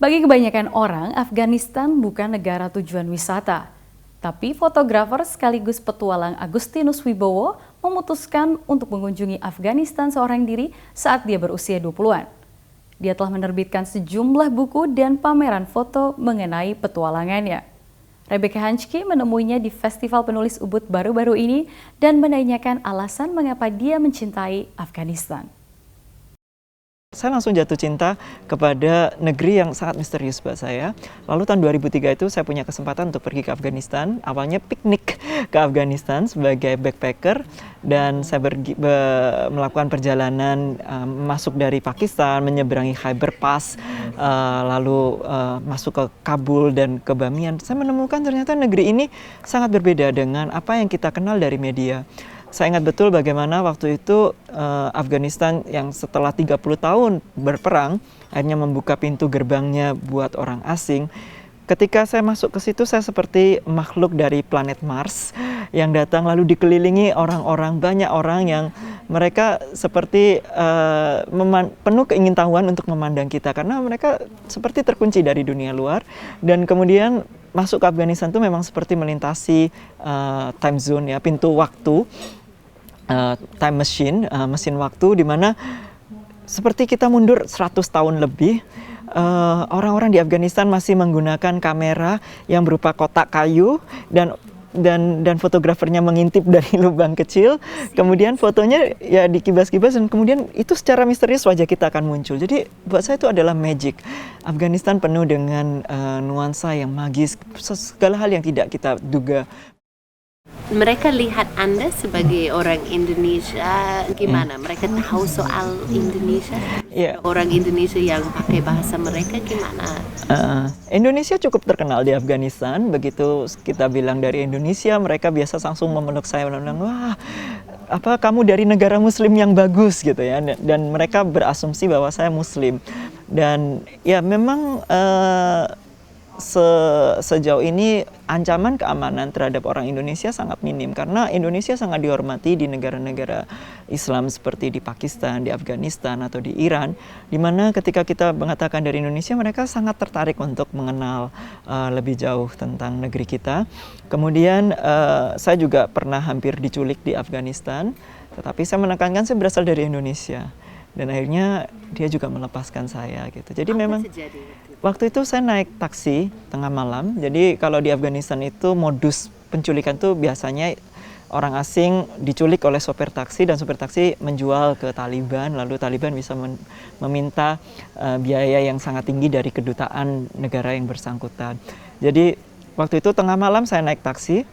Bagi kebanyakan orang, Afghanistan bukan negara tujuan wisata. Tapi fotografer sekaligus petualang Agustinus Wibowo memutuskan untuk mengunjungi Afghanistan seorang diri saat dia berusia 20-an. Dia telah menerbitkan sejumlah buku dan pameran foto mengenai petualangannya. Rebecca Hanchke menemuinya di Festival Penulis Ubud baru-baru ini dan menanyakan alasan mengapa dia mencintai Afghanistan. Saya langsung jatuh cinta kepada negeri yang sangat misterius buat saya. Lalu tahun 2003 itu saya punya kesempatan untuk pergi ke Afghanistan. Awalnya piknik ke Afghanistan sebagai backpacker. Dan saya melakukan perjalanan masuk dari Pakistan, menyeberangi Khyber Pass, lalu masuk ke Kabul dan ke Bamiyan. Saya menemukan ternyata negeri ini sangat berbeda dengan apa yang kita kenal dari media. Saya ingat betul bagaimana waktu itu Afghanistan yang setelah 30 tahun berperang akhirnya membuka pintu gerbangnya buat orang asing. Ketika saya masuk ke situ, saya seperti makhluk dari planet Mars yang datang lalu dikelilingi orang-orang, banyak orang yang mereka seperti penuh keingintahuan untuk memandang kita karena mereka seperti terkunci dari dunia luar. Dan kemudian masuk ke Afghanistan itu memang seperti melintasi time zone, ya, pintu waktu. Time machine, mesin waktu, di mana seperti kita mundur 100 tahun lebih. Orang-orang di Afghanistan masih menggunakan kamera yang berupa kotak kayu dan fotografernya mengintip dari lubang kecil. Kemudian fotonya ya dikibas-kibas dan kemudian itu secara misterius wajah kita akan muncul. Jadi buat saya itu adalah magic. Afghanistan penuh dengan nuansa yang magis, segala hal yang tidak kita duga. Mereka lihat Anda sebagai orang Indonesia, gimana? Mereka tahu soal Indonesia? Orang Indonesia yang pakai bahasa mereka gimana? Indonesia cukup terkenal di Afghanistan. Begitu kita bilang dari Indonesia, mereka biasa langsung memeluk saya dan bilang, wah, apa kamu dari negara Muslim yang bagus gitu ya? Dan mereka berasumsi bahwa saya Muslim. Dan ya memang sejauh ini ancaman keamanan terhadap orang Indonesia sangat minim karena Indonesia sangat dihormati di negara-negara Islam seperti di Pakistan, di Afghanistan atau di Iran, di mana ketika kita mengatakan dari Indonesia mereka sangat tertarik untuk mengenal lebih jauh tentang negeri kita. Kemudian saya juga pernah hampir diculik di Afghanistan, tetapi saya menekankan saya berasal dari Indonesia. Dan akhirnya dia juga melepaskan saya gitu. Jadi memang waktu itu saya naik taksi tengah malam. Jadi kalau di Afghanistan itu modus penculikan tuh biasanya orang asing diculik oleh sopir taksi dan sopir taksi menjual ke Taliban. Lalu Taliban bisa meminta biaya yang sangat tinggi dari kedutaan negara yang bersangkutan. Jadi waktu itu tengah malam saya naik taksi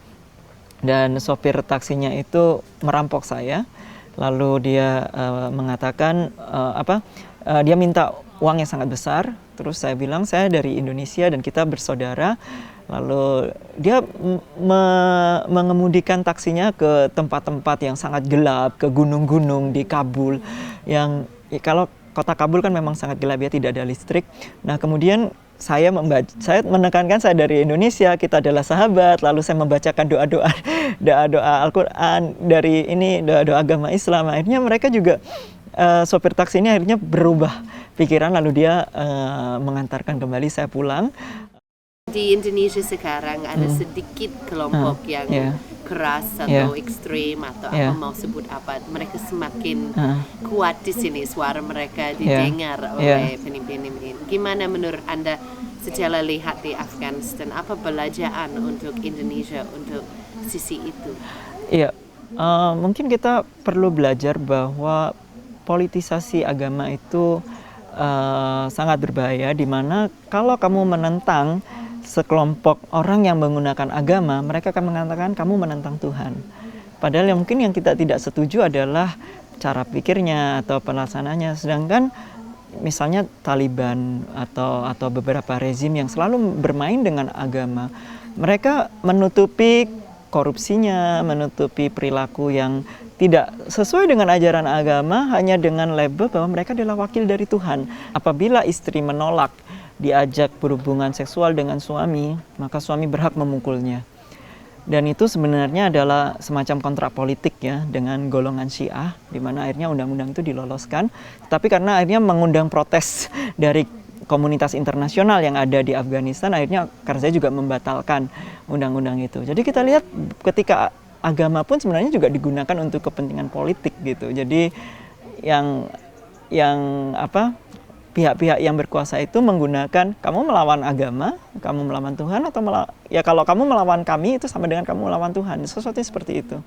dan sopir taksinya itu merampok saya. Lalu dia mengatakan dia minta uang yang sangat besar. Terus saya bilang saya dari Indonesia dan kita bersaudara. Lalu dia mengemudikan taksinya ke tempat-tempat yang sangat gelap, ke gunung-gunung di Kabul. Yang kalau kota Kabul kan memang sangat gelap, ya, tidak ada listrik. Nah kemudian saya menekankan saya dari Indonesia, kita adalah sahabat. Lalu saya membacakan doa-doa Al-Quran dari ini, doa-doa agama Islam. Akhirnya mereka juga sopir taksi ini akhirnya berubah pikiran, lalu dia mengantarkan kembali saya pulang. Di Indonesia sekarang ada sedikit kelompok yang keras atau ekstrim atau apa mau sebut apa, mereka semakin kuat di sini, suara mereka didengar oleh pemimpin. Gimana menurut Anda secara lihat di Afghanistan, apa pelajaran untuk Indonesia untuk sisi itu? Iya, mungkin kita perlu belajar bahwa politisasi agama itu sangat berbahaya, di mana kalau kamu menentang sekelompok orang yang menggunakan agama, mereka akan mengatakan kamu menentang Tuhan. Padahal yang mungkin yang kita tidak setuju adalah cara pikirnya atau pelaksananya. Sedangkan misalnya Taliban atau beberapa rezim yang selalu bermain dengan agama, mereka menutupi korupsinya, menutupi perilaku yang tidak sesuai dengan ajaran agama hanya dengan label bahwa mereka adalah wakil dari Tuhan. Apabila istri menolak diajak berhubungan seksual dengan suami, maka suami berhak memukulnya. Dan itu sebenarnya adalah semacam kontrak politik, ya, dengan golongan Syiah, di mana akhirnya undang-undang itu diloloskan. Tapi karena akhirnya mengundang protes dari komunitas internasional yang ada di Afghanistan, akhirnya Karzai juga membatalkan undang-undang itu. Jadi kita lihat ketika agama pun sebenarnya juga digunakan untuk kepentingan politik gitu. Jadi yang pihak-pihak yang berkuasa itu menggunakan, kamu melawan agama, kamu melawan Tuhan, atau ya kalau kamu melawan kami itu sama dengan kamu melawan Tuhan, sesuatu seperti itu.